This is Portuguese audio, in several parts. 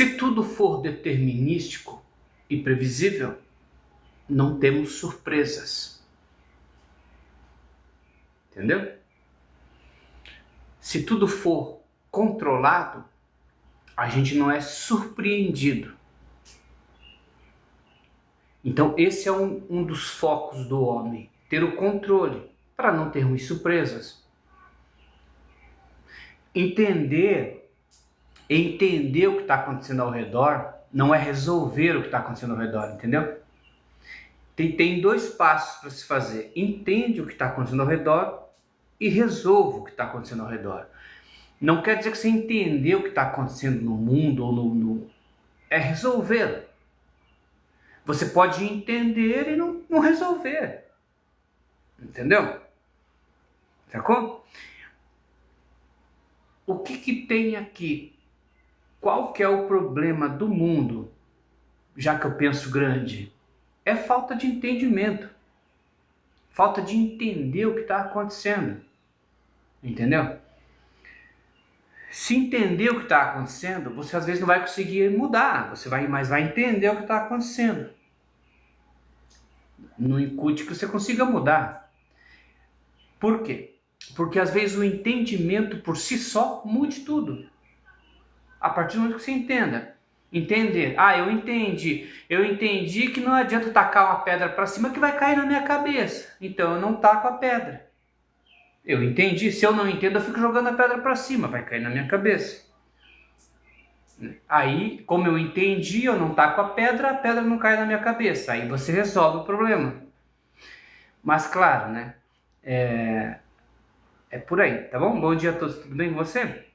Se tudo for determinístico e previsível, não temos surpresas. Entendeu? Se tudo for controlado, a gente não é surpreendido. Então esse é um dos focos do homem, ter o controle, para não termos surpresas. Entender o que está acontecendo ao redor não é resolver o que está acontecendo ao redor, entendeu? Tem dois passos para se fazer. Entende o que está acontecendo ao redor e resolva o que está acontecendo ao redor. Não quer dizer que você entendeu o que está acontecendo no mundo ou é resolver. Você pode entender e não resolver. Entendeu? Sacou? O que tem aqui? Qual que é o problema do mundo, já que eu penso grande? É falta de entendimento. Falta de entender o que está acontecendo. Entendeu? Se entender o que está acontecendo, você às vezes não vai conseguir mudar, mas vai entender o que está acontecendo. Não incute que você consiga mudar. Por quê? Porque às vezes o entendimento por si só mude tudo. A partir do momento que você entenda. Entender. Eu entendi que não adianta tacar uma pedra para cima que vai cair na minha cabeça. Então eu não taco a pedra. Eu entendi. Se eu não entendo, eu fico jogando a pedra para cima. Vai cair na minha cabeça. Aí, como eu entendi, eu não taco a pedra não cai na minha cabeça. Aí você resolve o problema. Mas claro, né? É por aí, tá bom? Bom dia a todos, tudo bem com você?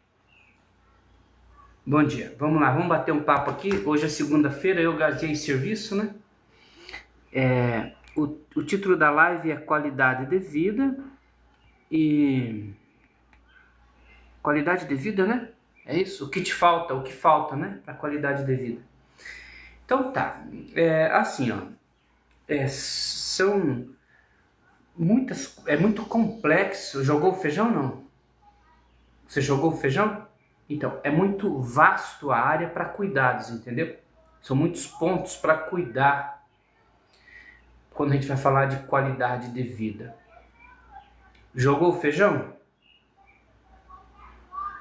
Bom dia. Vamos lá, vamos bater um papo aqui. Hoje é segunda-feira, eu gastei serviço, né? O título da live é Qualidade de Vida. E qualidade de vida, né? É isso? O que te falta, o que falta, né? Para qualidade de vida. Então tá, assim, ó. São muitas, é muito complexo. Jogou feijão, não? Você jogou feijão? Então, é muito vasto a área para cuidados, entendeu? São muitos pontos para cuidar quando a gente vai falar de qualidade de vida. Jogou o feijão?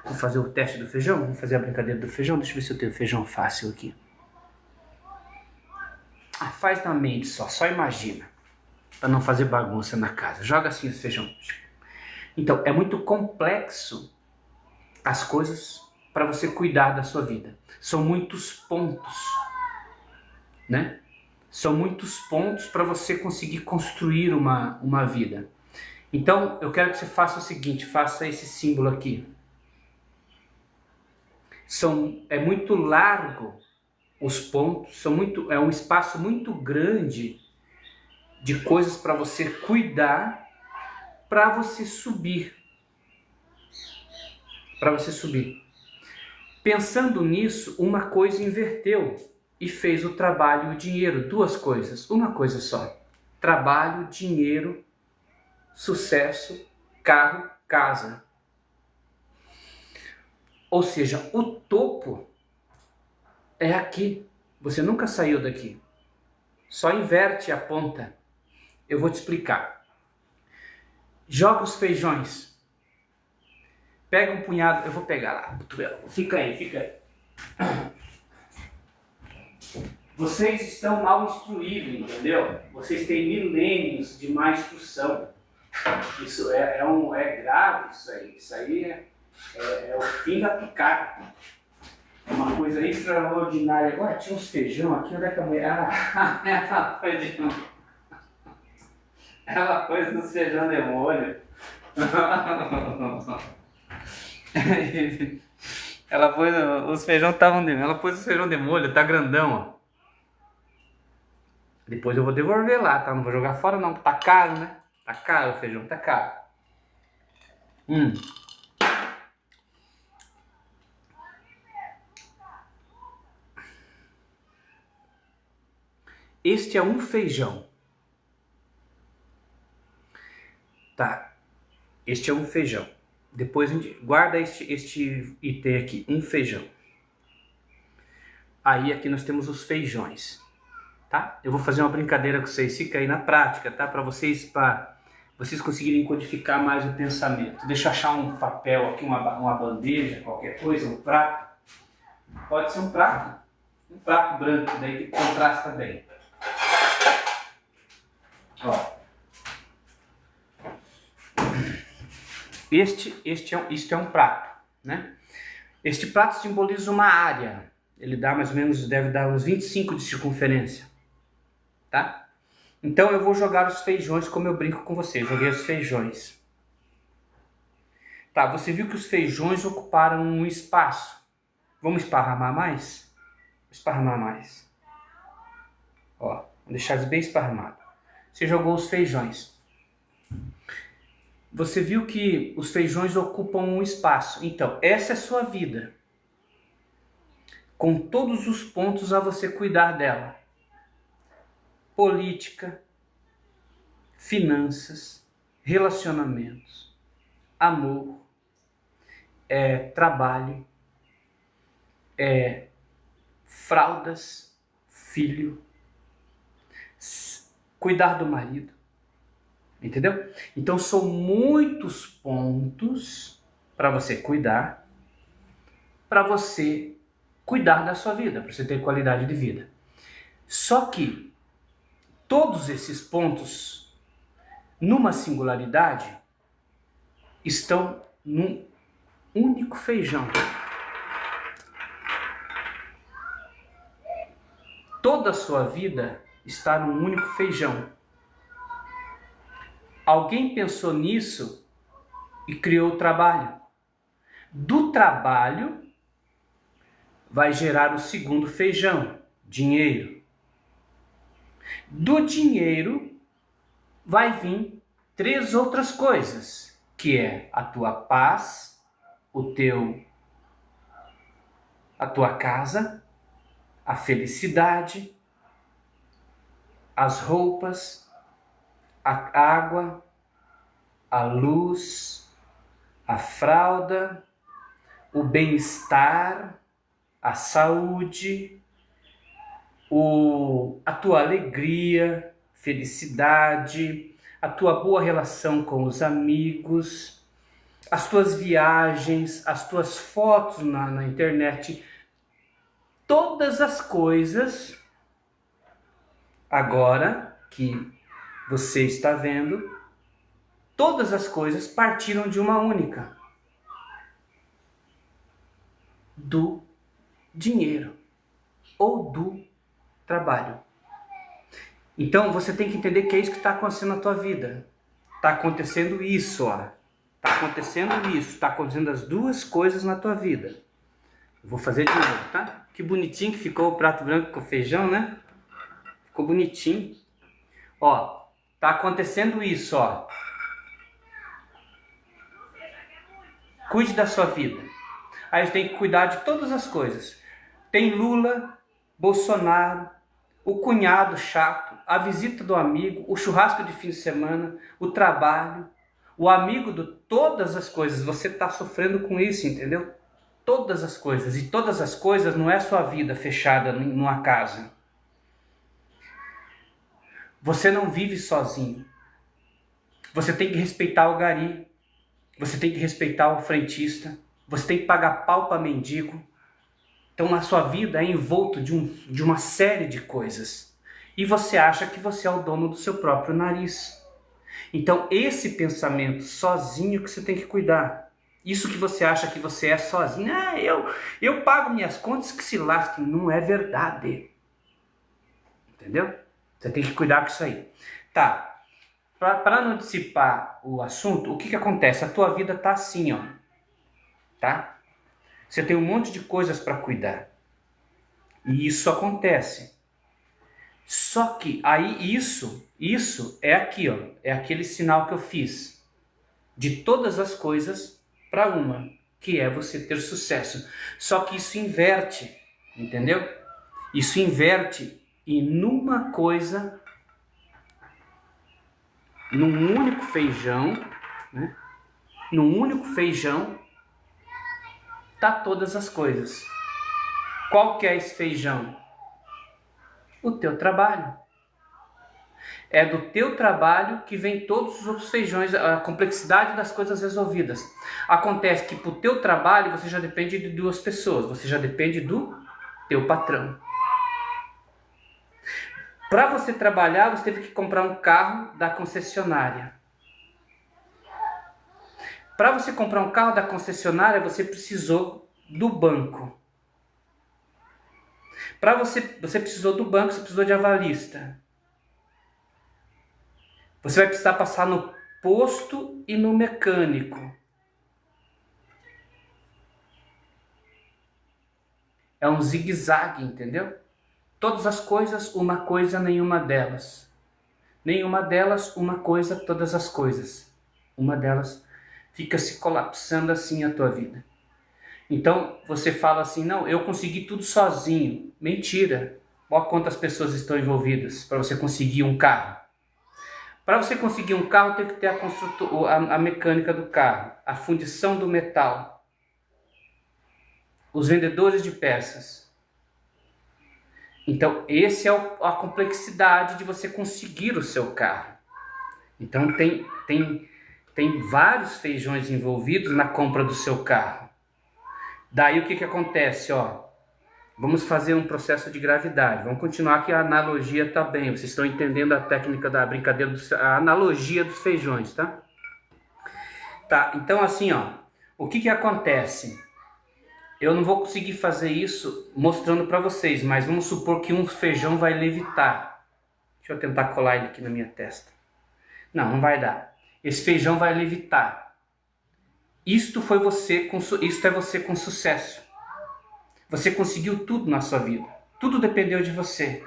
Vamos fazer o teste do feijão? Vamos fazer a brincadeira do feijão? Deixa eu ver se eu tenho feijão fácil aqui. Faz na mente só imagina. Para não fazer bagunça na casa. Joga assim esse feijão. Então, é muito complexo as coisas para você cuidar da sua vida. São muitos pontos, né? São muitos pontos para você conseguir construir uma vida. Então, eu quero que você faça o seguinte, faça esse símbolo aqui. É muito largo os pontos, é um espaço muito grande de coisas para você cuidar, para você subir. Para você subir. Pensando nisso, uma coisa inverteu e fez o trabalho e o dinheiro, duas coisas, uma coisa só. Trabalho, dinheiro, sucesso, carro, casa. Ou seja, o topo é aqui. Você nunca saiu daqui. Só inverte a ponta. Eu vou te explicar. Joga os feijões. Pega um punhado. Eu vou pegar lá. Fica aí. Vocês estão mal instruídos, entendeu? Vocês têm milênios de má instrução. Isso é grave, isso aí. Isso aí é o fim da picada. É uma coisa extraordinária. Agora tinha uns feijão aqui, onde é que a mulher... Ela pôs nos feijão de molho. Ela pôs os feijão estavam ela pôs os feijão de molho, tá grandão, ó. Depois eu vou devolver lá, tá? Não vou jogar fora não, tá caro, né? Tá caro o feijão, tá caro. Este é um feijão. Tá? Este é um feijão. Depois a gente guarda este item aqui, um feijão. Aí aqui nós temos os feijões, tá? Eu vou fazer uma brincadeira com vocês, fica aí na prática, tá? Para vocês conseguirem codificar mais o pensamento. Deixa eu achar um papel aqui, uma bandeja, qualquer coisa, um prato. Pode ser um prato branco, daí que contrasta bem. Ó. Este é um prato, né? Este prato simboliza uma área. Ele dá mais ou menos, deve dar uns 25 de circunferência, tá? Então eu vou jogar os feijões como eu brinco com você. Joguei os feijões. Tá, você viu que os feijões ocuparam um espaço. Vamos esparramar mais? Esparramar mais. Ó, vamos deixar eles bem esparramados. Você jogou os feijões. Você viu que os feijões ocupam um espaço. Então, essa é a sua vida. Com todos os pontos a você cuidar dela. Política, finanças, relacionamentos, amor, trabalho, fraldas, filho, cuidar do marido. Entendeu? Então são muitos pontos para você cuidar da sua vida, para você ter qualidade de vida. Só que todos esses pontos, numa singularidade, estão num único feijão. Toda a sua vida está num único feijão. Alguém pensou nisso e criou o trabalho. Do trabalho vai gerar o segundo feijão, dinheiro. Do dinheiro vai vir 3 outras coisas, que é a tua paz, a tua casa, a felicidade, as roupas, a água, a luz, a fralda, o bem-estar, a saúde, a tua alegria, felicidade, a tua boa relação com os amigos, as tuas viagens, as tuas fotos na internet, todas as coisas, agora que você está vendo, todas as coisas partiram de uma única: do dinheiro ou do trabalho. Então você tem que entender que é isso que está acontecendo na tua vida. Está acontecendo isso, ó. Está acontecendo isso, está acontecendo as duas coisas na tua vida. Eu vou fazer de novo, tá? Que bonitinho que ficou o prato branco com feijão, né? Ficou bonitinho. Ó. Tá acontecendo isso, ó. Cuide da sua vida. Aí você tem que cuidar de todas as coisas. Tem Lula, Bolsonaro, o cunhado chato, a visita do amigo, o churrasco de fim de semana, o trabalho, o amigo de todas as coisas. Você tá sofrendo com isso, entendeu? Todas as coisas. E todas as coisas não é sua vida fechada numa casa. Você não vive sozinho. Você tem que respeitar o gari. Você tem que respeitar o frentista. Você tem que pagar pau para mendigo. Então a sua vida é envolto de uma série de coisas. E você acha que você é o dono do seu próprio nariz. Então esse pensamento sozinho que você tem que cuidar. Isso que você acha que você é sozinho. Ah, eu pago minhas contas que se lasquem. Não é verdade. Entendeu? Você tem que cuidar com isso aí. Tá. Para não dissipar o assunto, o que acontece? A tua vida tá assim, ó. Tá? Você tem um monte de coisas para cuidar. E isso acontece. Só que aí isso é aqui, ó. É aquele sinal que eu fiz. De todas as coisas para uma, que é você ter sucesso. Só que isso inverte, entendeu? Isso inverte. E numa coisa, num único feijão, né? Num único feijão, tá todas as coisas. Qual que é esse feijão? O teu trabalho. É do teu trabalho que vem todos os outros feijões, a complexidade das coisas resolvidas. Acontece que para o teu trabalho você já depende de duas pessoas, você já depende do teu patrão. Para você trabalhar, você teve que comprar um carro da concessionária. Para você comprar um carro da concessionária, você precisou do banco. Para você precisou do banco, você precisou de avalista. Você vai precisar passar no posto e no mecânico. É um zigue-zague, entendeu? Todas as coisas, uma coisa, nenhuma delas. Nenhuma delas, uma coisa, todas as coisas. Uma delas fica se colapsando assim a tua vida. Então você fala assim, não, eu consegui tudo sozinho. Mentira. Olha quantas pessoas estão envolvidas para você conseguir um carro. Para você conseguir um carro tem que ter a mecânica do carro, a fundição do metal, os vendedores de peças. Então essa é a complexidade de você conseguir o seu carro. Então tem vários feijões envolvidos na compra do seu carro. Daí o que acontece? Vamos fazer um processo de gravidade. Vamos continuar que a analogia está bem. Vocês estão entendendo a técnica da brincadeira, a analogia dos feijões, tá? Tá, então assim, o que acontece? Eu não vou conseguir fazer isso mostrando para vocês, mas vamos supor que um feijão vai levitar. Deixa eu tentar colar ele aqui na minha testa. Não vai dar. Esse feijão vai levitar. Isto é você com sucesso. Você conseguiu tudo na sua vida. Tudo dependeu de você.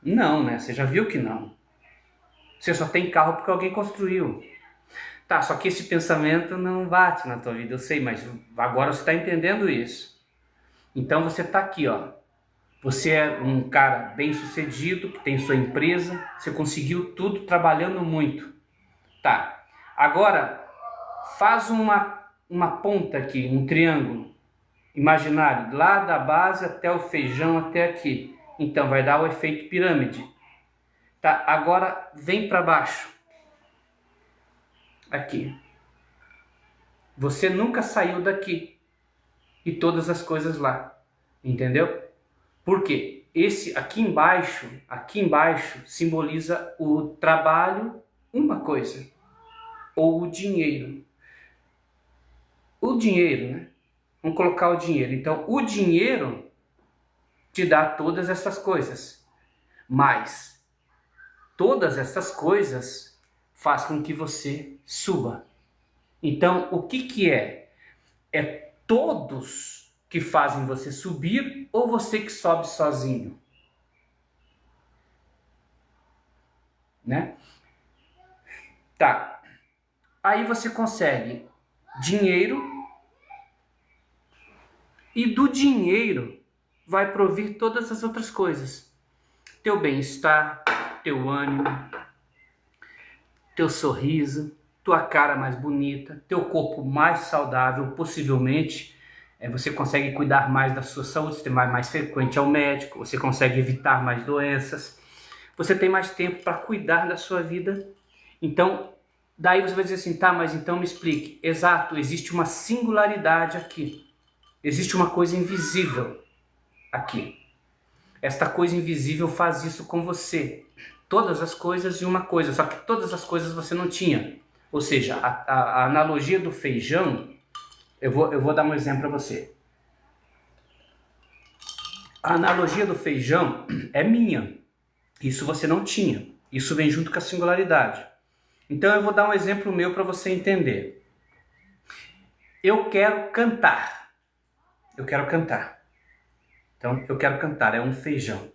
Não, né? Você já viu que não. Você só tem carro porque alguém construiu. Tá, só que esse pensamento não bate na tua vida, eu sei, mas agora você está entendendo isso. Então você está aqui, Você é um cara bem sucedido, que tem sua empresa, você conseguiu tudo trabalhando muito. Tá, agora faz uma ponta aqui, um triângulo imaginário, lá da base até o feijão até aqui. Então vai dar o efeito pirâmide. Tá, agora vem para baixo. Aqui. Você nunca saiu daqui. E todas as coisas lá. Entendeu? Por quê? Esse aqui embaixo simboliza o trabalho, uma coisa. Ou o dinheiro. O dinheiro, né? Vamos colocar o dinheiro. Então, o dinheiro te dá todas essas coisas. Mas todas essas coisas faz com que você suba. Então, o que é? É todos que fazem você subir ou você que sobe sozinho? Né? Tá. Aí você consegue dinheiro e do dinheiro vai provir todas as outras coisas. Teu bem-estar, teu ânimo, teu sorriso, tua cara mais bonita, teu corpo mais saudável, possivelmente. Você consegue cuidar mais da sua saúde, você vai mais frequente ao médico, você consegue evitar mais doenças, você tem mais tempo para cuidar da sua vida. Então, daí você vai dizer assim, tá, mas então me explique. Exato, existe uma singularidade aqui. Existe uma coisa invisível aqui. Esta coisa invisível faz isso com você. Todas as coisas e uma coisa, só que todas as coisas você não tinha. Ou seja, a analogia do feijão, eu vou dar um exemplo para você. A analogia do feijão é minha. Isso você não tinha. Isso vem junto com a singularidade. Então eu vou dar um exemplo meu para você entender. Eu quero cantar. Eu quero cantar. Então eu quero cantar, é um feijão.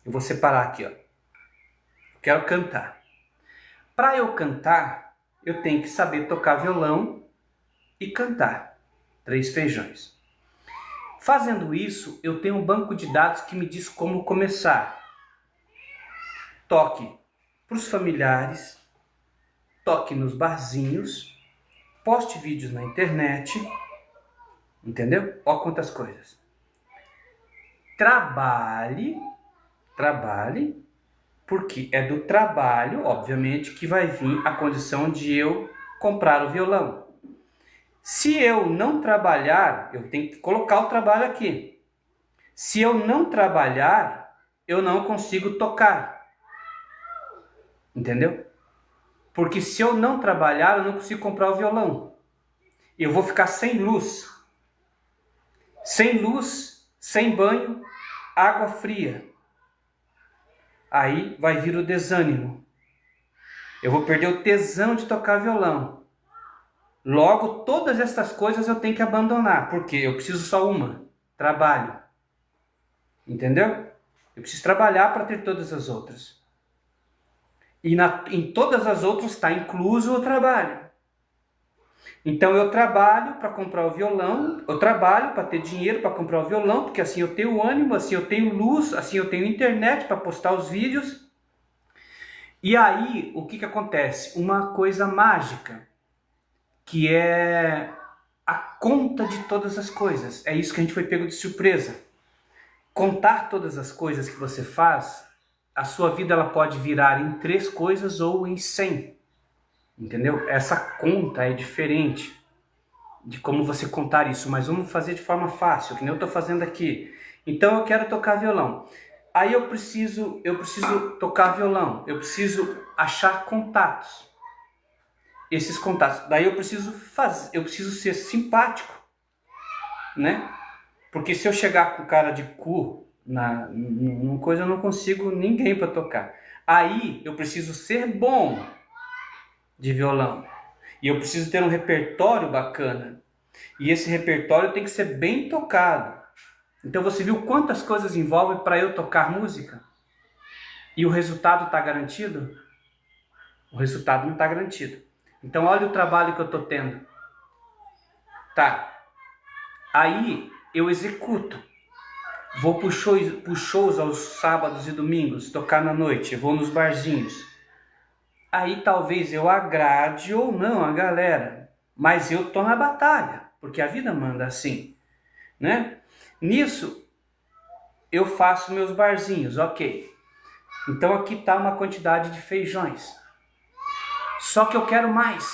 Eu vou separar aqui, Eu quero cantar. Para eu cantar, eu tenho que saber tocar violão e cantar. 3 feijões. Fazendo isso, eu tenho um banco de dados que me diz como começar. Toque para os familiares, toque nos barzinhos, poste vídeos na internet, Entendeu? Ó quantas coisas. Trabalhe, porque é do trabalho, obviamente, que vai vir a condição de eu comprar o violão. Se eu não trabalhar, eu tenho que colocar o trabalho aqui. Se eu não trabalhar, eu não consigo tocar. Entendeu? Porque se eu não trabalhar, eu não consigo comprar o violão. Eu vou ficar sem luz. Sem luz, sem banho, água fria. Aí vai vir o desânimo. Eu vou perder o tesão de tocar violão. Logo, todas essas coisas eu tenho que abandonar. Porque eu preciso só uma. Trabalho. Entendeu? Eu preciso trabalhar para ter todas as outras. E em todas as outras está incluso o trabalho. Então eu trabalho para comprar o violão, eu trabalho para ter dinheiro para comprar o violão, porque assim eu tenho ânimo, assim eu tenho luz, assim eu tenho internet para postar os vídeos. E aí, o que acontece? Uma coisa mágica, que é a conta de todas as coisas. É isso que a gente foi pego de surpresa. Contar todas as coisas que você faz, a sua vida ela pode virar em 3 coisas ou em 100. Entendeu? Essa conta é diferente de como você contar isso, mas vamos fazer de forma fácil, que nem eu estou fazendo aqui. Então eu quero tocar violão. Aí eu preciso tocar violão, eu preciso achar contatos. Esses contatos. Daí eu preciso ser simpático, né? Porque se eu chegar com cara de cu numa coisa, eu não consigo ninguém para tocar. Aí eu preciso ser bom de violão. E eu preciso ter um repertório bacana. E esse repertório tem que ser bem tocado. Então você viu quantas coisas envolve para eu tocar música? E o resultado está garantido? O resultado não está garantido. Então olha o trabalho que eu estou tendo. Tá. Aí eu executo. Vou para shows aos sábados e domingos, tocar na noite, vou nos barzinhos. Aí talvez eu agrade ou não a galera, mas eu tô na batalha, porque a vida manda assim, né? Nisso, eu faço meus barzinhos, ok. Então aqui tá uma quantidade de feijões. Só que eu quero mais.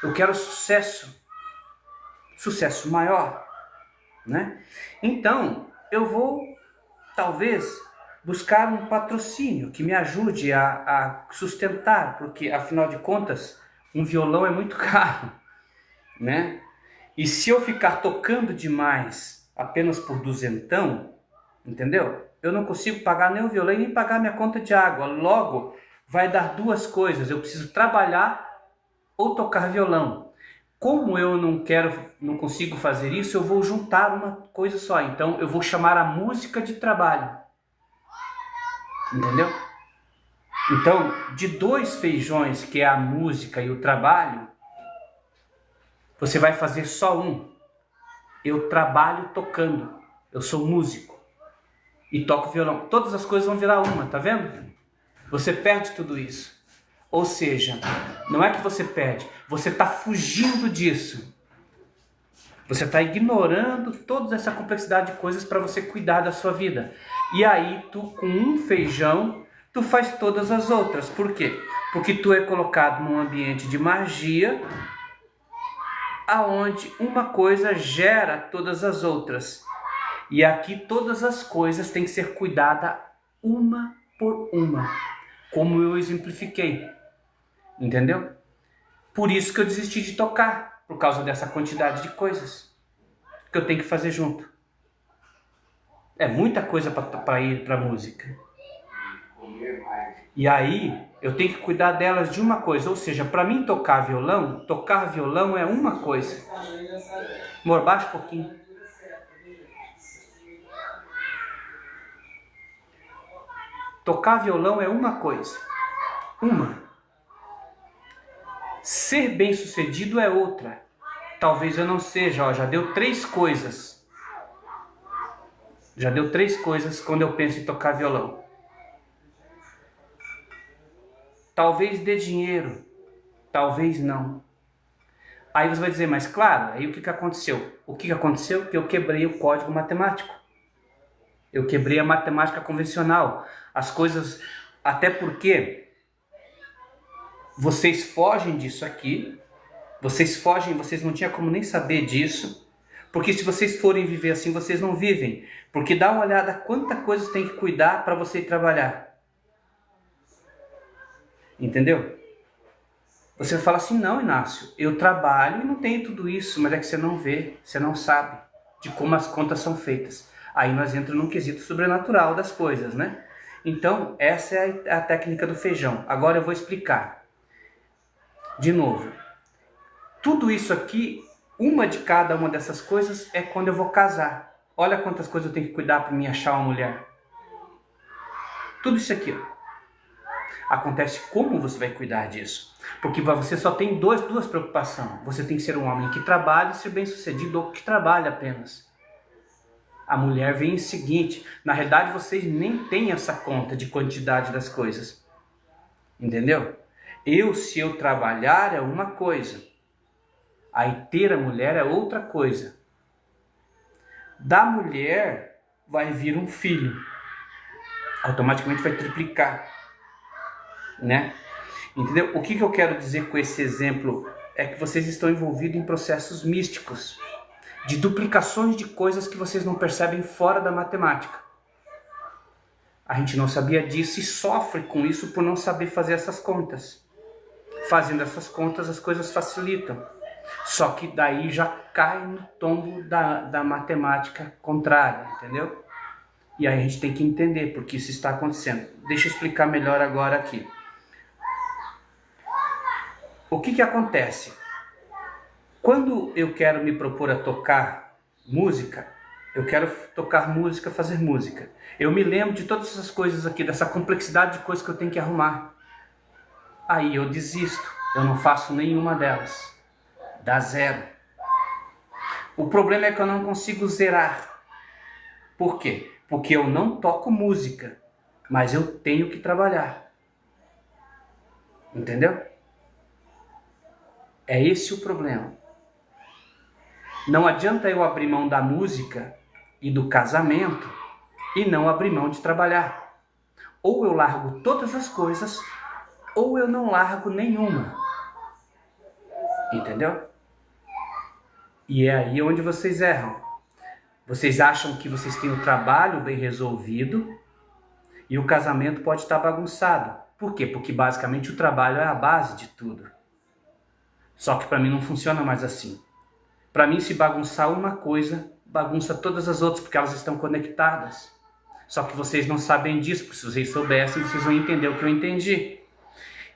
Eu quero sucesso. Sucesso maior, né? Então, eu vou, talvez, buscar um patrocínio que me ajude a sustentar, porque afinal de contas, um violão é muito caro, né? E se eu ficar tocando demais apenas por duzentão, entendeu? Eu não consigo pagar nem o violão e nem pagar minha conta de água. Logo, vai dar 2 coisas. Eu preciso trabalhar ou tocar violão. Como eu não consigo fazer isso, eu vou juntar uma coisa só. Então, eu vou chamar a música de trabalho. Entendeu? Então, de 2 feijões, que é a música e o trabalho, você vai fazer só um. Eu trabalho tocando. Eu sou músico. E toco violão. Todas as coisas vão virar uma, tá vendo? Você perde tudo isso. Ou seja, não é que você perde, você está fugindo disso. Você está ignorando toda essa complexidade de coisas para você cuidar da sua vida. E aí, tu com um feijão, tu faz todas as outras. Por quê? Porque tu é colocado num ambiente de magia, aonde uma coisa gera todas as outras. E aqui todas as coisas têm que ser cuidadas uma por uma, como eu exemplifiquei. Entendeu? Por isso que eu desisti de tocar, por causa dessa quantidade de coisas que eu tenho que fazer junto. É muita coisa para ir para música. E aí eu tenho que cuidar delas de uma coisa, ou seja, para mim tocar violão é uma coisa. Amor, baixa um pouquinho. Tocar violão é uma coisa. Uma. Ser bem-sucedido é outra. Talvez eu não seja, ó, já deu 3 coisas. Já deu 3 coisas quando eu penso em tocar violão. Talvez dê dinheiro, talvez não. Aí você vai dizer, mas claro, aí o que aconteceu? O que aconteceu? Que eu quebrei o código matemático. Eu quebrei a matemática convencional. As coisas, até porque vocês fogem disso aqui, vocês fogem, vocês não tinham como nem saber disso, porque se vocês forem viver assim, vocês não vivem. Porque dá uma olhada quanta coisa você tem que cuidar para você ir trabalhar. Entendeu? Você fala assim, não, Inácio, eu trabalho e não tenho tudo isso, mas é que você não vê, você não sabe de como as contas são feitas. Aí nós entramos num quesito sobrenatural das coisas, né? Então, essa é a técnica do feijão. Agora eu vou explicar. De novo, tudo isso aqui, uma de cada uma dessas coisas é quando eu vou casar. Olha quantas coisas eu tenho que cuidar para me achar uma mulher. Tudo isso aqui, ó. Acontece como você vai cuidar disso. Porque você só tem duas preocupações. Você tem que ser um homem que trabalha e ser bem sucedido ou que trabalha apenas. A mulher vem em seguinte. Na realidade, vocês nem têm essa conta de quantidade das coisas. Entendeu? Se eu trabalhar é uma coisa. Aí ter a mulher é outra coisa. Da mulher vai vir um filho. Automaticamente vai triplicar. Né? Entendeu? O que eu quero dizer com esse exemplo é que vocês estão envolvidos em processos místicos, de duplicações de coisas que vocês não percebem fora da matemática. A gente não sabia disso e sofre com isso por não saber fazer essas contas. Fazendo essas contas as coisas facilitam. Só que daí já cai no tombo da matemática contrária, entendeu? E aí a gente tem que entender porque isso está acontecendo. Deixa eu explicar melhor agora aqui. O que acontece? Quando eu quero me propor a tocar música, eu quero tocar música, fazer música. Eu me lembro de todas essas coisas aqui, dessa complexidade de coisas que eu tenho que arrumar. Aí eu desisto, eu não faço nenhuma delas. Dá zero. O problema é que eu não consigo zerar. Por quê? Porque eu não toco música, mas eu tenho que trabalhar. Entendeu? É esse o problema. Não adianta eu abrir mão da música e do casamento e não abrir mão de trabalhar. Ou eu largo todas as coisas, ou eu não largo nenhuma. Entendeu? E é aí onde vocês erram. Vocês acham que vocês têm o trabalho bem resolvido e o casamento pode estar bagunçado. Por quê? Porque basicamente o trabalho é a base de tudo. Só que para mim não funciona mais assim. Para mim, se bagunçar uma coisa, bagunça todas as outras, porque elas estão conectadas. Só que vocês não sabem disso, porque se vocês soubessem, vocês vão entender o que eu entendi.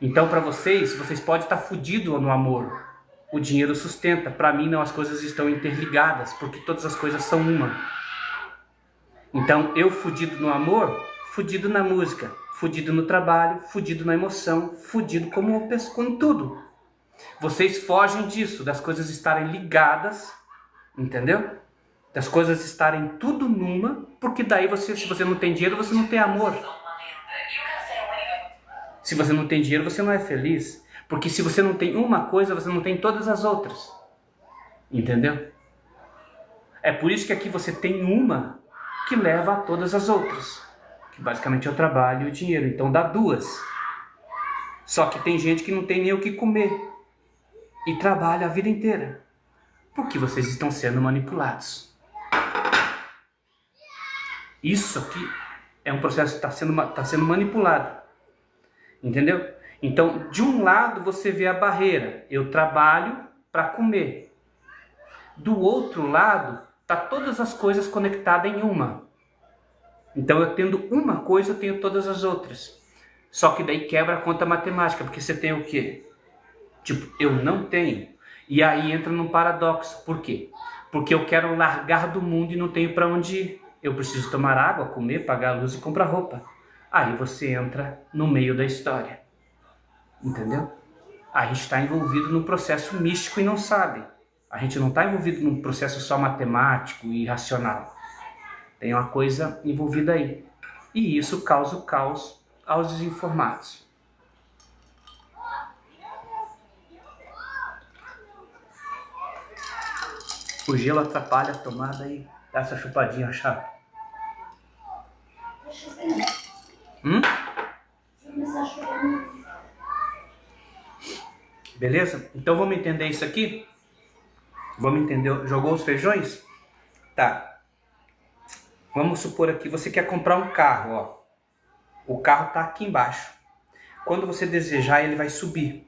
Então, para vocês podem estar fudidos no amor. O dinheiro sustenta. Para mim, não, as coisas estão interligadas, porque todas as coisas são uma. Então, eu fudido no amor, fudido na música, fudido no trabalho, fudido na emoção, fudido como tudo. Vocês fogem disso, das coisas estarem ligadas, entendeu? Das coisas estarem tudo numa, porque daí se você não tem dinheiro, você não tem amor. Se você não tem dinheiro, você não é feliz. Porque se você não tem uma coisa, você não tem todas as outras. Entendeu? É por isso que aqui você tem uma que leva a todas as outras. Que basicamente é o trabalho e o dinheiro. Então dá duas. Só que tem gente que não tem nem o que comer. E trabalha a vida inteira. Porque vocês estão sendo manipulados. Isso aqui é um processo que está sendo manipulado. Entendeu? Então, de um lado você vê a barreira. Eu trabalho para comer. Do outro lado, tá todas as coisas conectadas em uma. Então, eu tendo uma coisa, eu tenho todas as outras. Só que daí quebra a conta matemática. Porque você tem o quê? Tipo, eu não tenho. E aí entra num paradoxo. Por quê? Porque eu quero largar do mundo e não tenho para onde ir. Eu preciso tomar água, comer, pagar a luz e comprar roupa. Aí você entra no meio da história. Entendeu? A gente está envolvido num processo místico e não sabe. A gente não está envolvido num processo só matemático e racional. Tem uma coisa envolvida aí. E isso causa o caos aos desinformados. O gelo atrapalha a tomada e dá essa chupadinha chata. Beleza? Então vamos entender isso aqui? Vamos entender. Jogou os feijões? Tá. Vamos supor aqui, você quer comprar um carro, ó. O carro tá aqui embaixo. Quando você desejar, ele vai subir.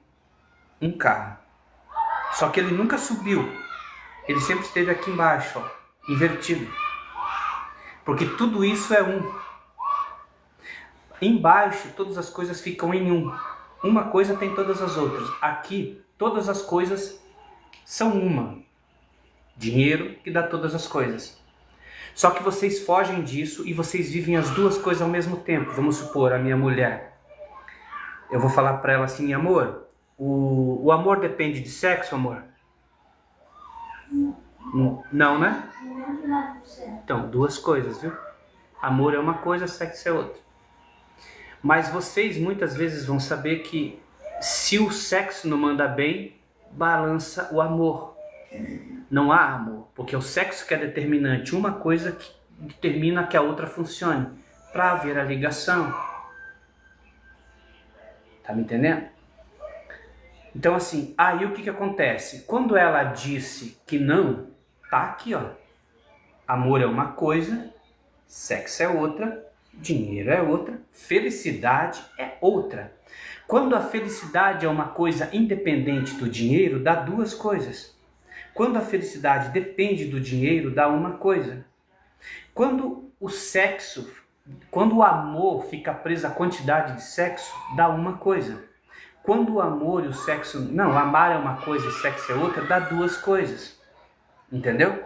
Um carro. Só que ele nunca subiu. Ele sempre esteve aqui embaixo, ó, invertido. Porque tudo isso é um. Embaixo, todas as coisas ficam em um. Uma coisa tem todas as outras. Aqui, todas as coisas são uma. Dinheiro que dá todas as coisas. Só que vocês fogem disso e vocês vivem as duas coisas ao mesmo tempo. Vamos supor, a minha mulher. Eu vou falar para ela assim, amor, o amor depende de sexo, amor? Não, né? Então, duas coisas, viu? Amor é uma coisa, sexo é outra. Mas vocês muitas vezes vão saber que se o sexo não manda bem, balança o amor. Não há amor, porque é o sexo que é determinante. Uma coisa que determina que a outra funcione, para haver a ligação. Tá me entendendo? Então assim, aí o que acontece? Quando ela disse que não, tá aqui, ó. Amor é uma coisa, sexo é outra, dinheiro é outra, felicidade é outra. Quando a felicidade é uma coisa independente do dinheiro, dá duas coisas. Quando a felicidade depende do dinheiro, dá uma coisa. Quando o sexo, quando o amor fica preso à quantidade de sexo, dá uma coisa. Quando o amor e o sexo, não, amar é uma coisa e sexo é outra, dá duas coisas. Entendeu?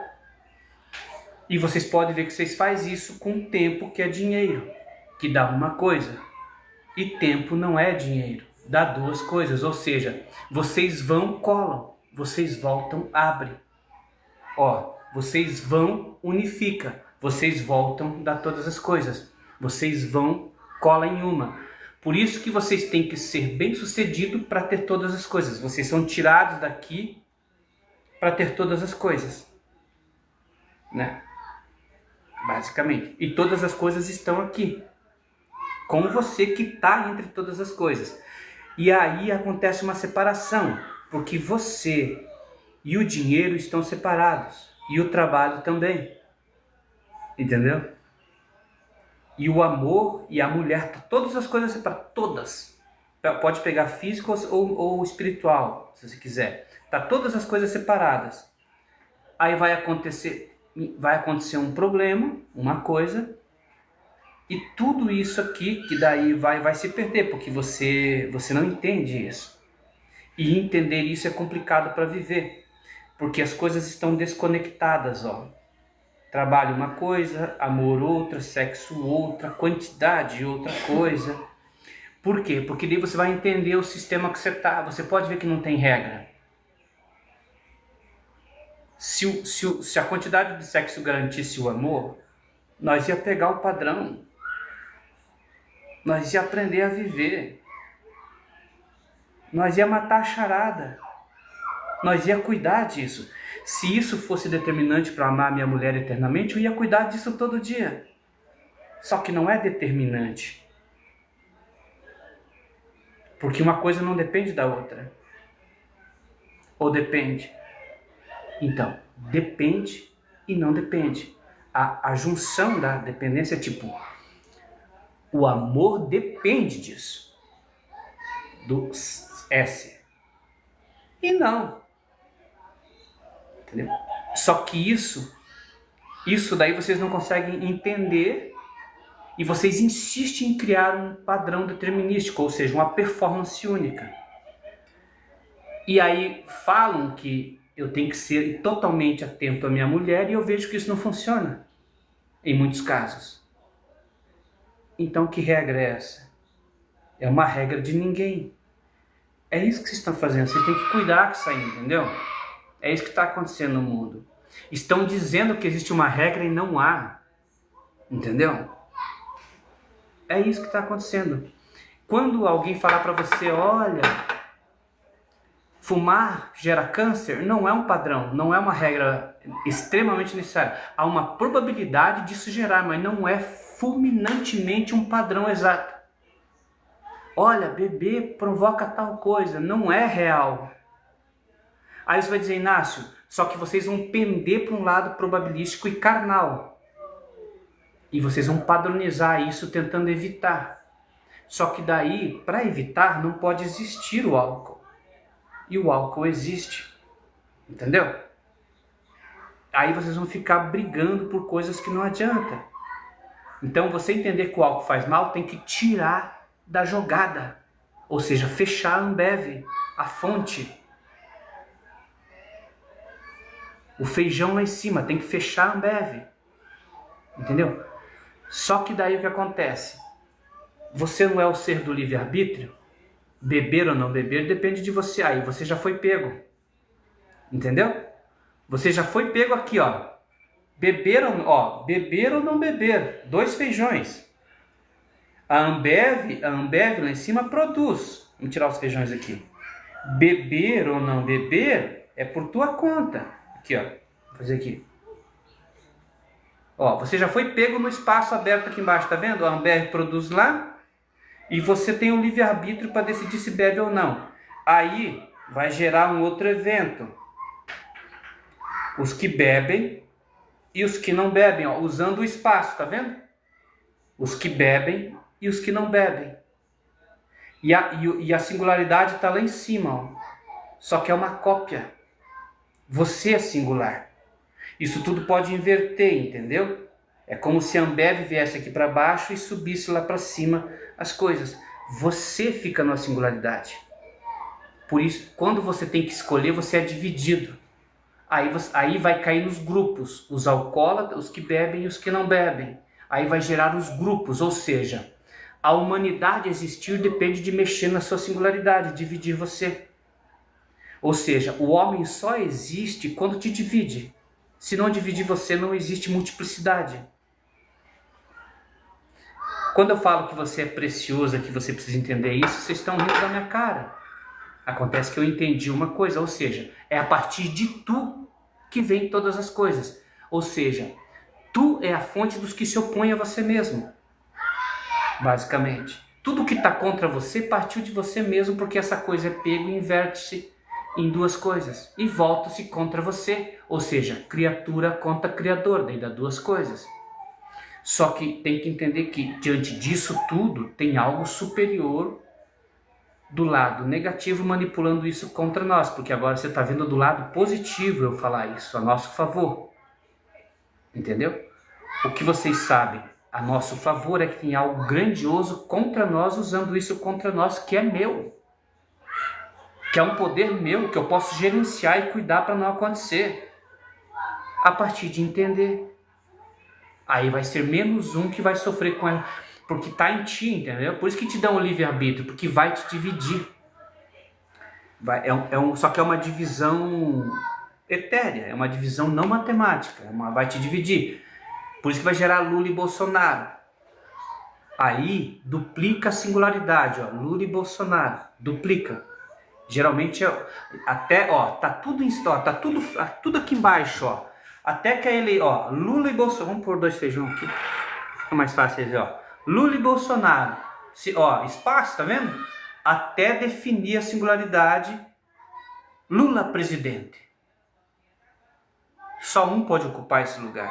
E vocês podem ver que vocês fazem isso com tempo, que é dinheiro, que dá uma coisa. E tempo não é dinheiro, dá duas coisas. Ou seja, vocês vão, colam, vocês voltam, abrem. Ó, vocês vão, unifica, vocês voltam, dá todas as coisas. Vocês vão, cola em uma. Por isso que vocês têm que ser bem-sucedidos para ter todas as coisas. Vocês são tirados daqui para ter todas as coisas, né? Basicamente. E todas as coisas estão aqui, com você que está entre todas as coisas. E aí acontece uma separação, porque você e o dinheiro estão separados, e o trabalho também. Entendeu? E o amor e a mulher, todas as coisas separadas, todas. Pode pegar físico ou espiritual, se você quiser. Tá todas as coisas separadas. Aí vai acontecer um problema, uma coisa, e tudo isso aqui, que daí vai se perder, porque você não entende isso. E entender isso é complicado para viver, porque as coisas estão desconectadas, ó. Trabalho uma coisa, amor outra, sexo outra, quantidade outra coisa. Por quê? Porque daí você vai entender o sistema que você está. Você pode ver que não tem regra. Se a quantidade de sexo garantisse o amor, nós ia pegar o padrão. Nós ia aprender a viver. Nós ia matar a charada. Nós ia cuidar disso. Se isso fosse determinante para amar minha mulher eternamente, eu ia cuidar disso todo dia. Só que não é determinante. Porque uma coisa não depende da outra. Ou depende? Então, depende e não depende. A junção da dependência é tipo, o amor depende disso. Do S. E não. Entendeu? Só que isso daí vocês não conseguem entender e vocês insistem em criar um padrão determinístico, ou seja, uma performance única. E aí falam que eu tenho que ser totalmente atento à minha mulher e eu vejo que isso não funciona, em muitos casos. Então que regra é essa? É uma regra de ninguém. É isso que vocês estão fazendo, vocês têm que cuidar com isso aí, entendeu? É isso que está acontecendo no mundo. Estão dizendo que existe uma regra e não há. Entendeu? É isso que está acontecendo. Quando alguém falar para você, olha, fumar gera câncer, não é um padrão, não é uma regra extremamente necessário. Há uma probabilidade disso gerar, mas não é fulminantemente um padrão exato. Olha, beber provoca tal coisa, não é real. Aí você vai dizer, Inácio, só que vocês vão pender para um lado probabilístico e carnal. E vocês vão padronizar isso tentando evitar. Só que daí, para evitar, não pode existir o álcool. E o álcool existe. Entendeu? Aí vocês vão ficar brigando por coisas que não adianta. Então você entender que o álcool faz mal, tem que tirar da jogada. Ou seja, fechar a Ambev, a fonte. O feijão lá em cima, tem que fechar a Ambev. Entendeu? Só que daí o que acontece? Você não é o ser do livre-arbítrio? Beber ou não beber depende de você. Aí você já foi pego. Entendeu? Você já foi pego aqui, ó. Beber ou não beber. 2 feijões. A Ambev lá em cima produz. Vamos tirar os feijões aqui. Beber ou não beber é por tua conta. Aqui, ó. Vou fazer aqui. Ó, você já foi pego no espaço aberto aqui embaixo, tá vendo? A Ambev produz lá e você tem o livre-arbítrio para decidir se bebe ou não. Aí vai gerar um outro evento. Os que bebem e os que não bebem, ó, usando o espaço, tá vendo? Os que bebem e os que não bebem. E a singularidade está lá em cima, ó. Só que é uma cópia. Você é singular. Isso tudo pode inverter, entendeu? É como se a Ambev viesse aqui para baixo e subisse lá para cima as coisas. Você fica na singularidade. Por isso, quando você tem que escolher, você é dividido. Aí vai cair nos grupos, os alcoólatras, os que bebem e os que não bebem. Aí vai gerar os grupos, ou seja, a humanidade existir depende de mexer na sua singularidade, dividir você. Ou seja, o homem só existe quando te divide. Se não dividir você, não existe multiplicidade. Quando eu falo que você é precioso, que você precisa entender isso, vocês estão rindo da minha cara. Acontece que eu entendi uma coisa, ou seja, é a partir de tu que vem todas as coisas. Ou seja, tu é a fonte dos que se opõem a você mesmo. Basicamente. Tudo que está contra você partiu de você mesmo, porque essa coisa é pego e inverte-se em 2 coisas. E volta-se contra você. Ou seja, criatura contra criador, daí dá 2 coisas. Só que tem que entender que diante disso tudo tem algo superior do lado negativo manipulando isso contra nós, porque agora você está vendo do lado positivo eu falar isso a nosso favor. Entendeu? O que vocês sabem a nosso favor é que tem algo grandioso contra nós, usando isso contra nós, que é meu. Que é um poder meu, que eu posso gerenciar e cuidar para não acontecer. A partir de entender. Aí vai ser menos um que vai sofrer com ela, porque está em ti, entendeu? Por isso que te dá um livre-arbítrio, porque vai te dividir. Só que é uma divisão etérea, é uma divisão não matemática, vai te dividir. Por isso que vai gerar Lula e Bolsonaro. Aí duplica a singularidade, ó, Lula e Bolsonaro, duplica. Geralmente até, ó, tá tudo tudo aqui embaixo, ó. Até que ele, ó, Lula e Bolsonaro, vamos pôr 2 feijão aqui. Fica mais fácil, ó. Lula e Bolsonaro. Ó, espaço, tá vendo? Até definir a singularidade Lula presidente. Só um pode ocupar esse lugar.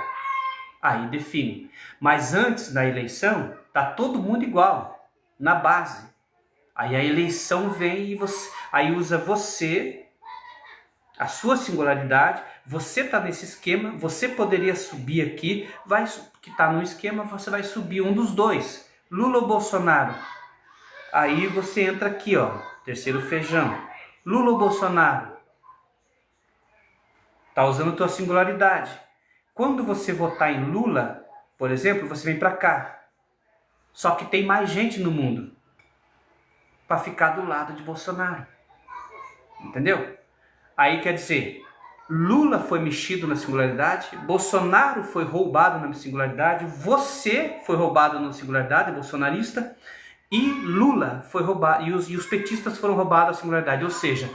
Aí define. Mas antes da eleição, tá todo mundo igual, na base. Aí a eleição vem e aí usa você, a sua singularidade, você tá nesse esquema, você poderia subir aqui, que tá no esquema, você vai subir um dos 2, Lula ou Bolsonaro. Aí você entra aqui, ó, terceiro feijão, Lula ou Bolsonaro. Tá usando a tua singularidade. Quando você votar em Lula, por exemplo, você vem para cá. Só que tem mais gente no mundo para ficar do lado de Bolsonaro. Entendeu? Aí quer dizer, Lula foi mexido na singularidade, Bolsonaro foi roubado na singularidade, você foi roubado na singularidade, bolsonarista, e Lula foi roubado, e os petistas foram roubados na singularidade. Ou seja,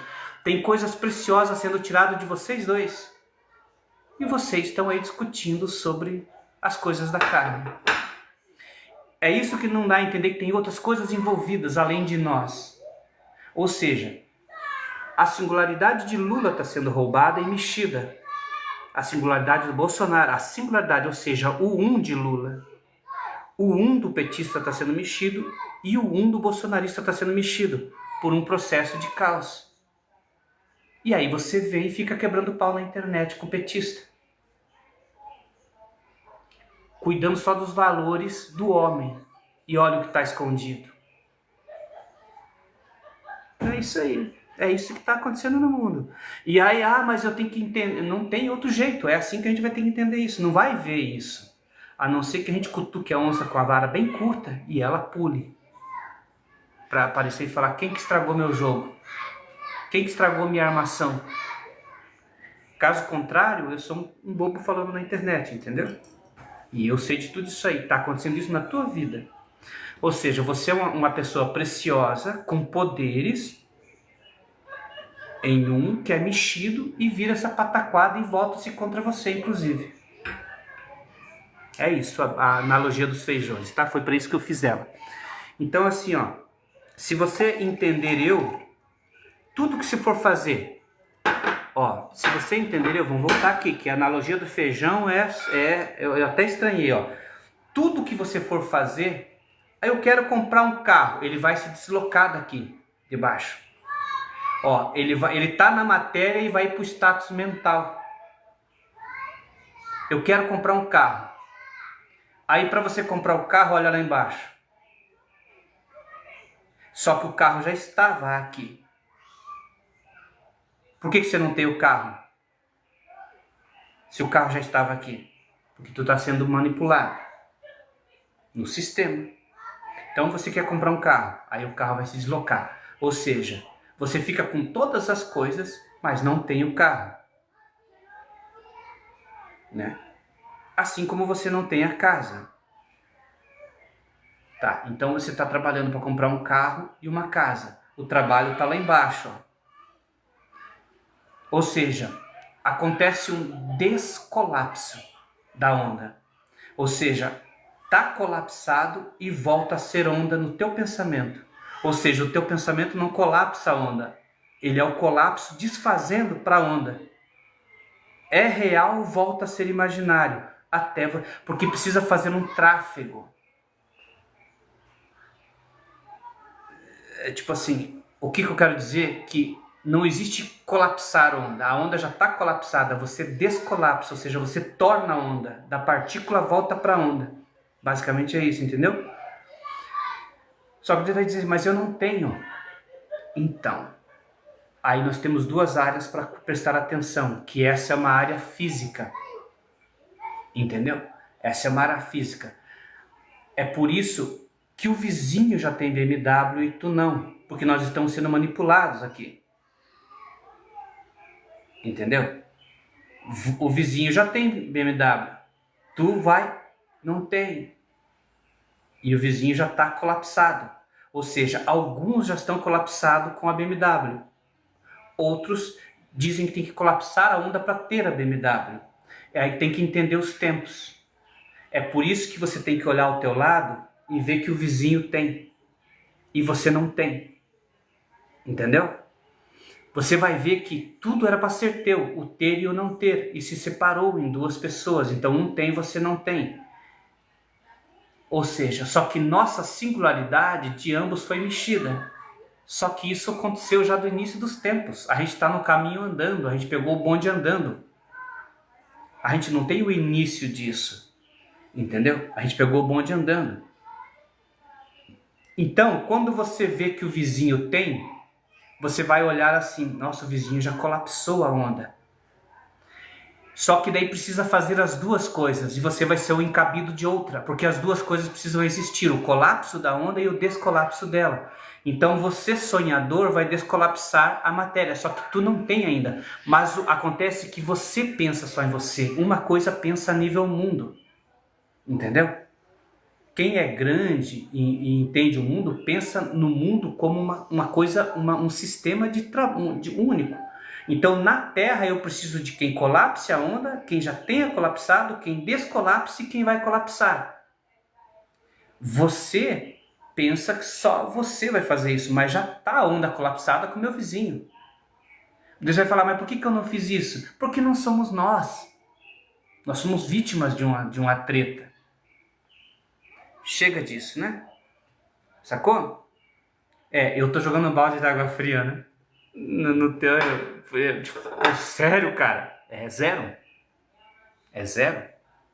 tem coisas preciosas sendo tiradas de vocês dois. e vocês estão aí discutindo sobre as coisas da carne. É isso que não dá a entender que tem outras coisas envolvidas além de nós. Ou seja, a singularidade de Lula está sendo roubada e mexida. A singularidade do Bolsonaro, a singularidade, ou seja, o um de Lula. O um do petista está sendo mexido e o um do bolsonarista está sendo mexido por um processo de caos. E aí você vem e fica quebrando pau na internet com o petista. Cuidando só dos valores do homem. E olha o que está escondido. É isso aí. É isso que está acontecendo no mundo. E aí, mas eu tenho que entender. Não tem outro jeito. É assim que a gente vai ter que entender isso. Não vai ver isso. A não ser que a gente cutuque a onça com a vara bem curta e ela pule. Para aparecer e falar, quem que estragou meu jogo? Quem que estragou minha armação? Caso contrário, eu sou um bobo falando na internet, entendeu? E eu sei de tudo isso aí. Está acontecendo isso na tua vida. Ou seja, você é uma pessoa preciosa, com poderes, em um que é mexido e vira essa pataquada e volta-se contra você, inclusive. É isso, a analogia dos feijões, tá? Foi para isso que eu fiz ela. Então, assim, ó, se você entender tudo que se for fazer, ó, se você entender vamos voltar aqui, que a analogia do feijão eu até estranhei, ó. Tudo que você for fazer, aí eu quero comprar um carro, ele vai se deslocar daqui, de baixo. Ó, ele tá na matéria e vai para o status mental. Eu quero comprar um carro. Aí para você comprar o carro, olha lá embaixo. Só que o carro já estava aqui. Por que você não tem o carro? Se o carro já estava aqui. Porque tu está sendo manipulado no sistema. Então você quer comprar um carro, aí o carro vai se deslocar. Ou seja, você fica com todas as coisas, mas não tem o carro. Né? Assim como você não tem a casa. Tá, então você está trabalhando para comprar um carro e uma casa. O trabalho está lá embaixo. Ó. Ou seja, acontece um descolapso da onda. Ou seja, está colapsado e volta a ser onda no teu pensamento. Ou seja, o teu pensamento não colapsa a onda. Ele é o colapso desfazendo para a onda. É real, volta a ser imaginário. Até porque precisa fazer um tráfego. É tipo assim, o que eu quero dizer? Que não existe colapsar a onda já está colapsada, você descolapsa, ou seja, você torna a onda, da partícula volta para a onda. Basicamente é isso, entendeu? Só que você vai dizer, mas eu não tenho. Então, aí nós temos duas áreas para prestar atenção, que essa é uma área física. Entendeu? Essa é uma área física. É por isso que o vizinho já tem BMW e tu não, porque nós estamos sendo manipulados aqui. Entendeu? O vizinho já tem BMW, tu não tem. E o vizinho já está colapsado. Ou seja, alguns já estão colapsados com a BMW. Outros dizem que tem que colapsar a onda para ter a BMW. Aí tem que entender os tempos. É por isso que você tem que olhar ao teu lado e ver que o vizinho tem. E você não tem. Entendeu? Você vai ver que tudo era para ser teu, o ter e o não ter. E se separou em duas pessoas. Então um tem, você não tem. Ou seja, só que nossa singularidade de ambos foi mexida. Só que isso aconteceu já do início dos tempos. A gente está no caminho andando, a gente pegou o bonde andando. A gente não tem o início disso. Entendeu? A gente pegou o bonde andando. Então, quando você vê que o vizinho tem, você vai olhar assim, nossa, o vizinho já colapsou a onda. Só que daí precisa fazer as duas coisas e você vai ser o encabido de outra, porque as duas coisas precisam existir, o colapso da onda e o descolapso dela. Então você, sonhador, vai descolapsar a matéria, só que tu não tem ainda. Mas acontece que você pensa só em você, uma coisa pensa a nível mundo, entendeu? Quem é grande e entende o mundo, pensa no mundo como uma coisa, um sistema de único. Então, na Terra, eu preciso de quem colapse a onda, quem já tenha colapsado, quem descolapse e quem vai colapsar. Você pensa que só você vai fazer isso, mas já está a onda colapsada com o meu vizinho. Deus vai falar, mas por que eu não fiz isso? Porque não somos nós. Nós somos vítimas de uma treta. Chega disso, né? Sacou? Eu tô jogando um balde de água fria, né? No teu... sério, cara? É zero. É zero.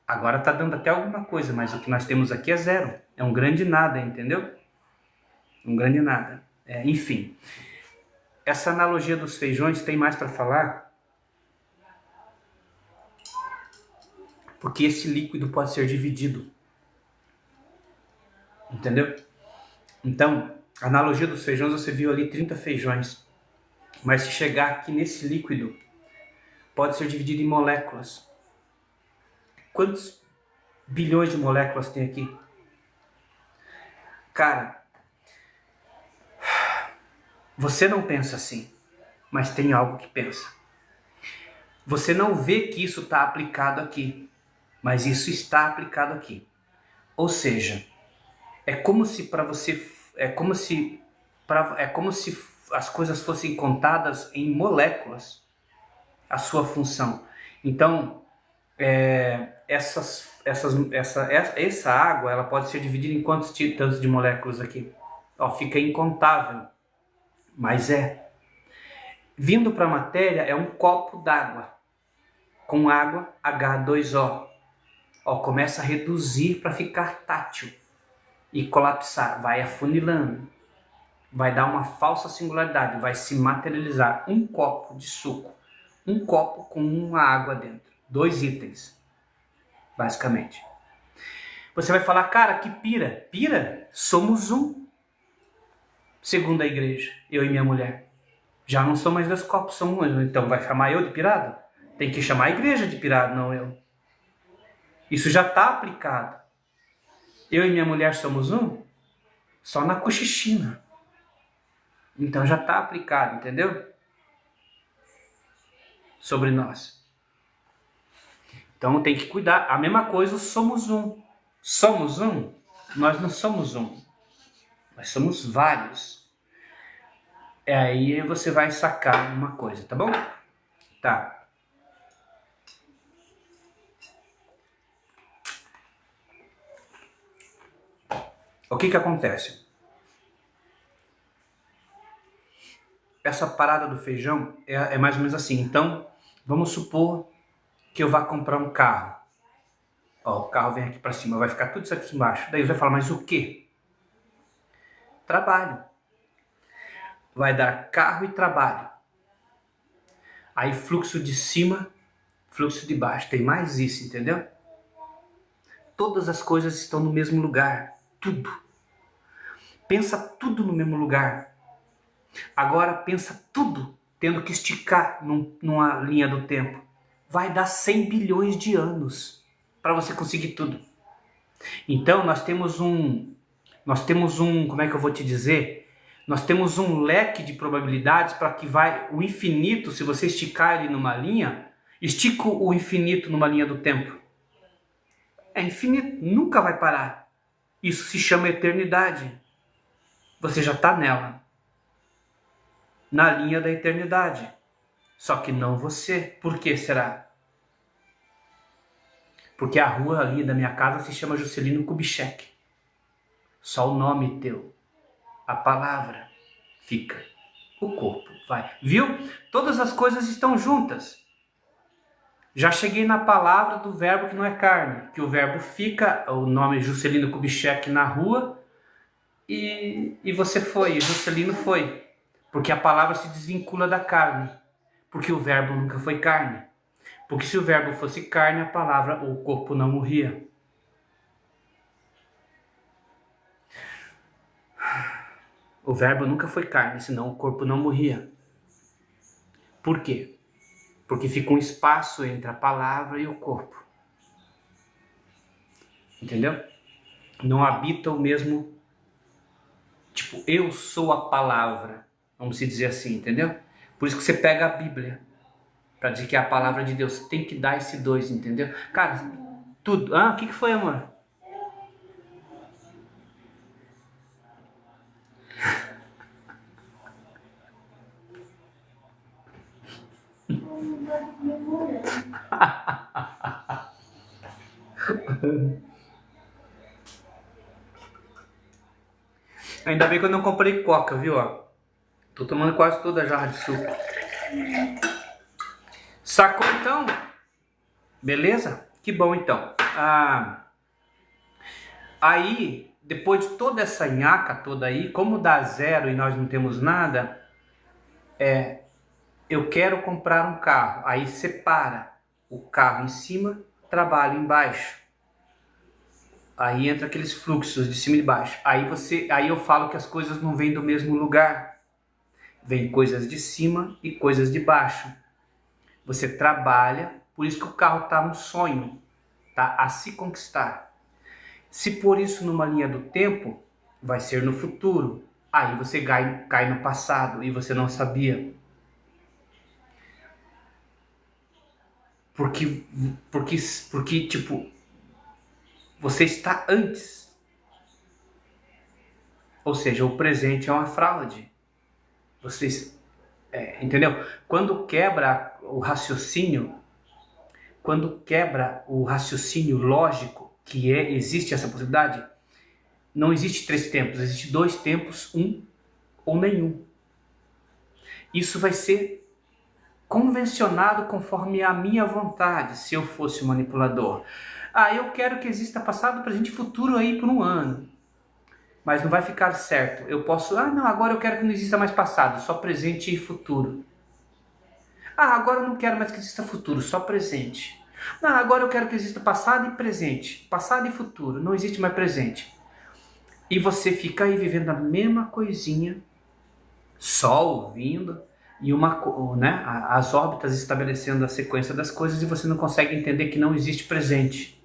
Agora tá dando até alguma coisa, mas o que nós temos aqui é zero. É um grande nada, entendeu? Um grande nada. Enfim. Essa analogia dos feijões tem mais para falar? Porque esse líquido pode ser dividido. Entendeu? Então, a analogia dos feijões, você viu ali 30 feijões. Mas se chegar aqui nesse líquido, pode ser dividido em moléculas. Quantos bilhões de moléculas tem aqui? Cara, você não pensa assim, mas tem algo que pensa. Você não vê que isso está aplicado aqui, mas isso está aplicado aqui. Ou seja, é como se as coisas fossem contadas em moléculas, a sua função. Então, essa água, ela pode ser dividida em quantos tantos de moléculas aqui? Fica incontável, mas vindo para a matéria, é um copo d'água, com água H2O. Começa a reduzir para ficar tátil e colapsar, vai afunilando, vai dar uma falsa singularidade, vai se materializar um copo de suco, um copo com uma água dentro, 2 itens, basicamente. Você vai falar, cara, que pira. Pira? Somos um, segundo a igreja, eu e minha mulher. Já não sou mais 2 copos, somos um. Então vai chamar eu de pirado? Tem que chamar a igreja de pirado, não eu. Isso já está aplicado. Eu e minha mulher somos um? Só na cochichina. Então já está aplicado, entendeu? Sobre nós. Então tem que cuidar. A mesma coisa, somos um. Somos um? Nós não somos um. Nós somos vários. Aí você vai sacar uma coisa, tá bom? Tá. O que acontece? Essa parada do feijão é mais ou menos assim. Então, vamos supor que eu vá comprar um carro. O carro vem aqui para cima, vai ficar tudo isso aqui embaixo. Daí você vai falar, mas o quê? Trabalho. Vai dar carro e trabalho. Aí fluxo de cima, fluxo de baixo. Tem mais isso, entendeu? Todas as coisas estão no mesmo lugar. Tudo. Pensa tudo no mesmo lugar. Agora pensa tudo tendo que esticar numa linha do tempo. Vai dar 100 bilhões de anos para você conseguir tudo. Então nós temos como é que eu vou te dizer? Nós temos um leque de probabilidades para que o infinito, se você esticar ele numa linha, estica o infinito numa linha do tempo. É infinito, nunca vai parar. Isso se chama eternidade. Você já está nela. Na linha da eternidade. Só que não você. Por que será? Porque a rua ali da minha casa se chama Juscelino Kubitschek. Só o nome teu. A palavra fica. O corpo vai. Viu? Todas as coisas estão juntas. Já cheguei na palavra do verbo que não é carne. Que o verbo fica, o nome Juscelino Kubitschek na rua. E você foi, e Juscelino foi. Porque a palavra se desvincula da carne. Porque o verbo nunca foi carne. Porque se o verbo fosse carne, a palavra ou o corpo não morria. O verbo nunca foi carne, senão o corpo não morria. Por quê? Porque fica um espaço entre a palavra e o corpo. Entendeu? Não habita o mesmo... Tipo, eu sou a palavra. Vamos dizer assim, entendeu? Por isso que você pega a Bíblia, para dizer que é a palavra de Deus. Tem que dar esse dois, entendeu? Cara, tudo. Ah, o que foi, amor? Ainda bem que eu não comprei coca, viu? Ó, tô tomando quase toda a jarra de suco. Sacou então? Beleza? Que bom então. Aí, depois de toda essa nhaca toda aí, como dá zero e nós não temos nada, eu quero comprar um carro. Aí separa o carro em cima, trabalho embaixo. Aí entra aqueles fluxos de cima e de baixo. Aí eu falo que as coisas não vêm do mesmo lugar. Vem coisas de cima e coisas de baixo. Você trabalha, por isso que o carro está no sonho, tá a se conquistar. Se por isso numa linha do tempo, vai ser no futuro. Aí você cai no passado e você não sabia. Porque tipo, você está antes. Ou seja, o presente é uma fraude. Vocês, entendeu? Quando quebra o raciocínio lógico, existe essa possibilidade, não existe 3 tempos, existe 2 tempos, um ou nenhum. Isso vai ser convencionado conforme a minha vontade, se eu fosse o manipulador. Eu quero que exista passado, presente e futuro aí por um ano. Mas não vai ficar certo. Eu posso, não, agora eu quero que não exista mais passado, só presente e futuro. Agora eu não quero mais que exista futuro, só presente. Agora eu quero que exista passado e presente. Passado e futuro, não existe mais presente. E você fica aí vivendo a mesma coisinha, só ouvindo, e as órbitas estabelecendo a sequência das coisas, e você não consegue entender que não existe presente.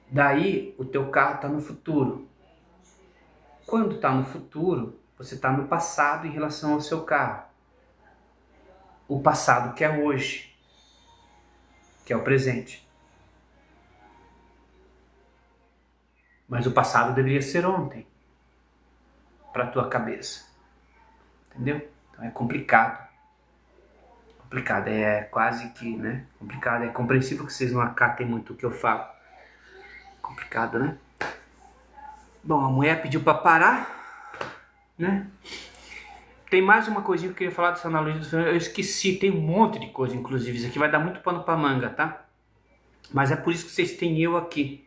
Daí o teu carro está no futuro. Quando está no futuro, você está no passado em relação ao seu carro. O passado que é hoje, que é o presente. Mas o passado deveria ser ontem, para a tua cabeça. Entendeu? Então é complicado. Complicado, é quase que, complicado. É compreensível que vocês não acatem muito o que eu falo. Complicado, né? Bom, a mulher pediu para parar, né? Tem mais uma coisinha que eu queria falar dessa analogia do cinema. Eu esqueci, tem um monte de coisa, inclusive. Isso aqui vai dar muito pano para manga, tá? Mas é por isso que vocês têm eu aqui.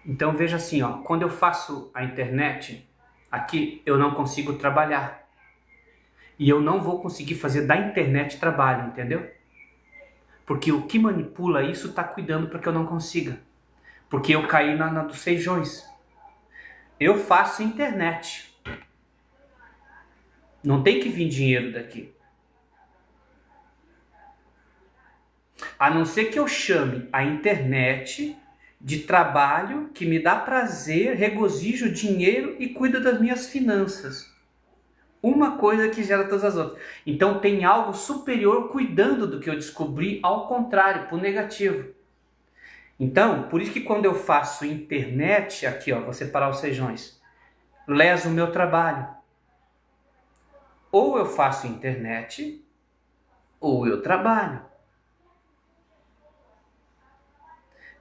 Então veja assim, ó, quando eu faço a internet, aqui eu não consigo trabalhar. E eu não vou conseguir fazer da internet trabalho, entendeu? Porque o que manipula isso está cuidando para que eu não consiga. Porque eu caí na dos feijões. Eu faço internet. Não tem que vir dinheiro daqui. A não ser que eu chame a internet de trabalho que me dá prazer, regozijo, dinheiro e cuida das minhas finanças. Uma coisa que gera todas as outras. Então tem algo superior cuidando do que eu descobri, ao contrário, pro negativo. Então, por isso que quando eu faço internet, aqui ó, vou separar os feijões, leso o meu trabalho. Ou eu faço internet, ou eu trabalho.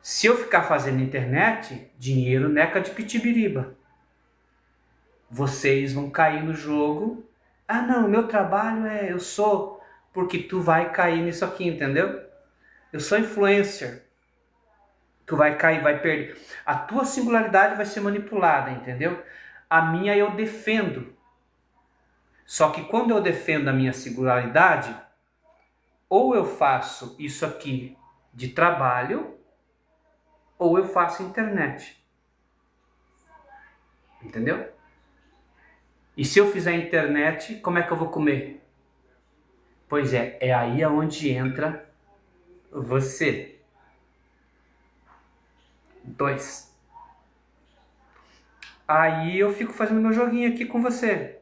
Se eu ficar fazendo internet, dinheiro neca de pitibiriba. Vocês vão cair no jogo. Não, meu trabalho eu sou, porque tu vai cair nisso aqui, entendeu? Eu sou influencer. Tu vai cair, vai perder. A tua singularidade vai ser manipulada, entendeu? A minha eu defendo. Só que quando eu defendo a minha singularidade, ou eu faço isso aqui de trabalho, ou eu faço internet. Entendeu? E se eu fizer internet, como é que eu vou comer? Pois é aí aonde entra você. 2. Aí eu fico fazendo meu joguinho aqui com você.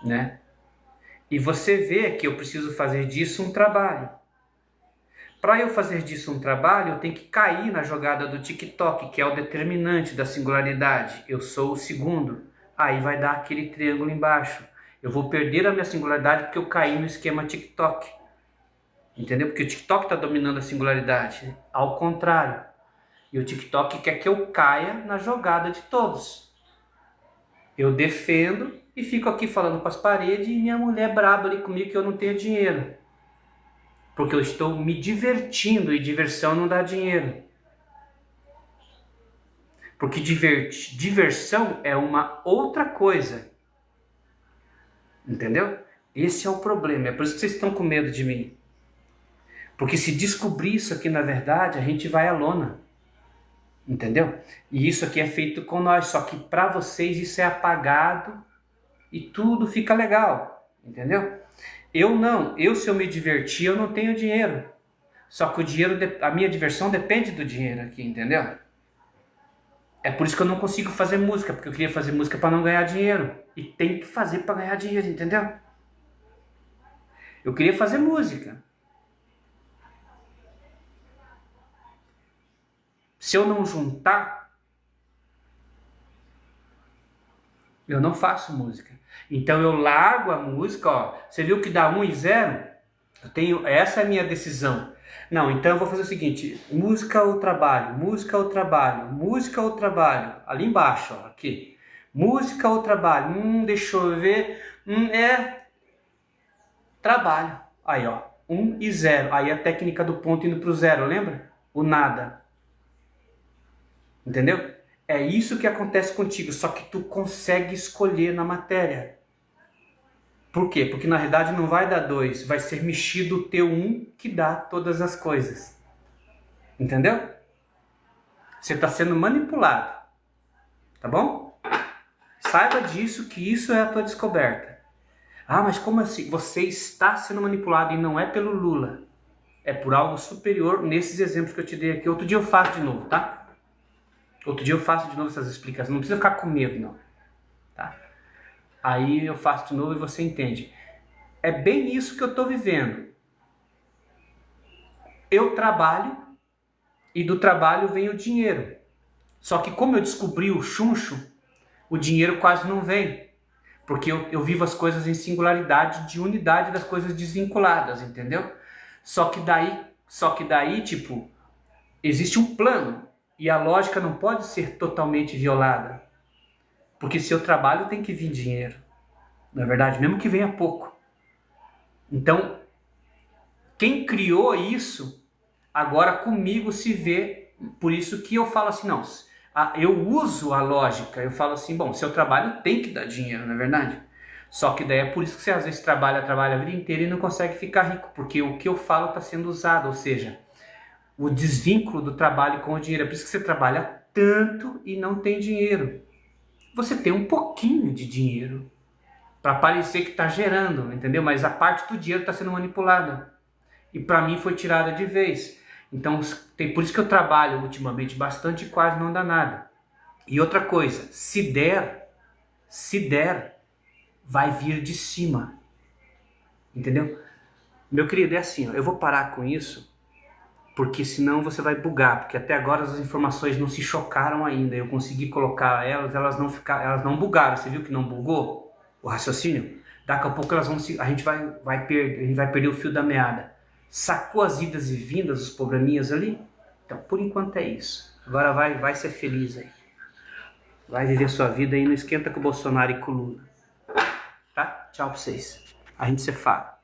né? E você vê que eu preciso fazer disso um trabalho. Para eu fazer disso um trabalho, eu tenho que cair na jogada do TikTok, que é o determinante da singularidade. Eu sou o segundo. Aí vai dar aquele triângulo embaixo. Eu vou perder a minha singularidade porque eu caí no esquema TikTok. Entendeu? Porque o TikTok está dominando a singularidade. Ao contrário. E o TikTok quer que eu caia na jogada de todos. Eu defendo e fico aqui falando para as paredes e minha mulher braba ali comigo que eu não tenho dinheiro. Porque eu estou me divertindo e diversão não dá dinheiro. Porque diversão é uma outra coisa. Entendeu? Esse é o problema. É por isso que vocês estão com medo de mim. Porque se descobrir isso aqui na verdade, a gente vai à lona. Entendeu? E isso aqui é feito com nós. Só que para vocês isso é apagado e tudo fica legal. Entendeu? Eu não. Se eu me divertir, eu não tenho dinheiro. Só que o dinheiro, a minha diversão depende do dinheiro aqui, entendeu? É por isso que eu não consigo fazer música, porque eu queria fazer música para não ganhar dinheiro. E tem que fazer para ganhar dinheiro, entendeu? Eu queria fazer música. Se eu não juntar, eu não faço música. Então eu largo a música, ó. Você viu que dá 1 e 0? Essa é a minha decisão. Não, então eu vou fazer o seguinte: música ou trabalho, música ou trabalho, música ou trabalho. Ali embaixo, ó, aqui. Música ou trabalho. Deixa eu ver. É trabalho. Aí, ó. 1 e 0. Aí a técnica do ponto indo pro 0, lembra? O nada. Entendeu? É isso que acontece contigo, só que tu consegue escolher na matéria. Por quê? Porque na realidade não vai dar 2, vai ser mexido o teu 1 que dá todas as coisas. Entendeu? Você está sendo manipulado. Tá bom? Saiba disso, que isso é a tua descoberta. Ah, mas como assim? Você está sendo manipulado e não é pelo Lula. É por algo superior nesses exemplos que eu te dei aqui. Outro dia eu faço de novo, tá? Outro dia eu faço de novo essas explicações. Não precisa ficar com medo, não. Tá? Aí eu faço de novo e você entende. É bem isso que eu estou vivendo. Eu trabalho e do trabalho vem o dinheiro. Só que como eu descobri o chuncho, o dinheiro quase não vem. Porque eu vivo as coisas em singularidade de unidade das coisas desvinculadas, entendeu? Só que daí, tipo, existe um plano. E a lógica não pode ser totalmente violada. Porque se eu trabalho tem que vir dinheiro. Não é verdade? Mesmo que venha pouco. Então, quem criou isso, agora comigo se vê. Por isso que eu falo assim, não, eu uso a lógica. Eu falo assim, bom, se eu trabalho tem que dar dinheiro, não é verdade? Só que daí é por isso que você às vezes trabalha a vida inteira e não consegue ficar rico. Porque o que eu falo está sendo usado, ou seja, o desvínculo do trabalho com o dinheiro. É por isso que você trabalha tanto e não tem dinheiro. Você tem um pouquinho de dinheiro para parecer que está gerando, entendeu? Mas a parte do dinheiro está sendo manipulada. E para mim foi tirada de vez. Então, por isso que eu trabalho ultimamente bastante e quase não dá nada. E outra coisa, se der, vai vir de cima. Entendeu? Meu querido, é assim, ó, eu vou parar com isso, porque senão você vai bugar, porque até agora as informações não se chocaram ainda. Eu consegui colocar elas não bugaram. Você viu que não bugou o raciocínio? Daqui a pouco a gente vai perder o fio da meada. Sacou as idas e vindas, os probleminhas ali? Então, por enquanto é isso. Agora vai ser feliz aí. Vai viver sua vida aí, não esquenta com o Bolsonaro e com o Lula. Tá? Tchau pra vocês. A gente se fala.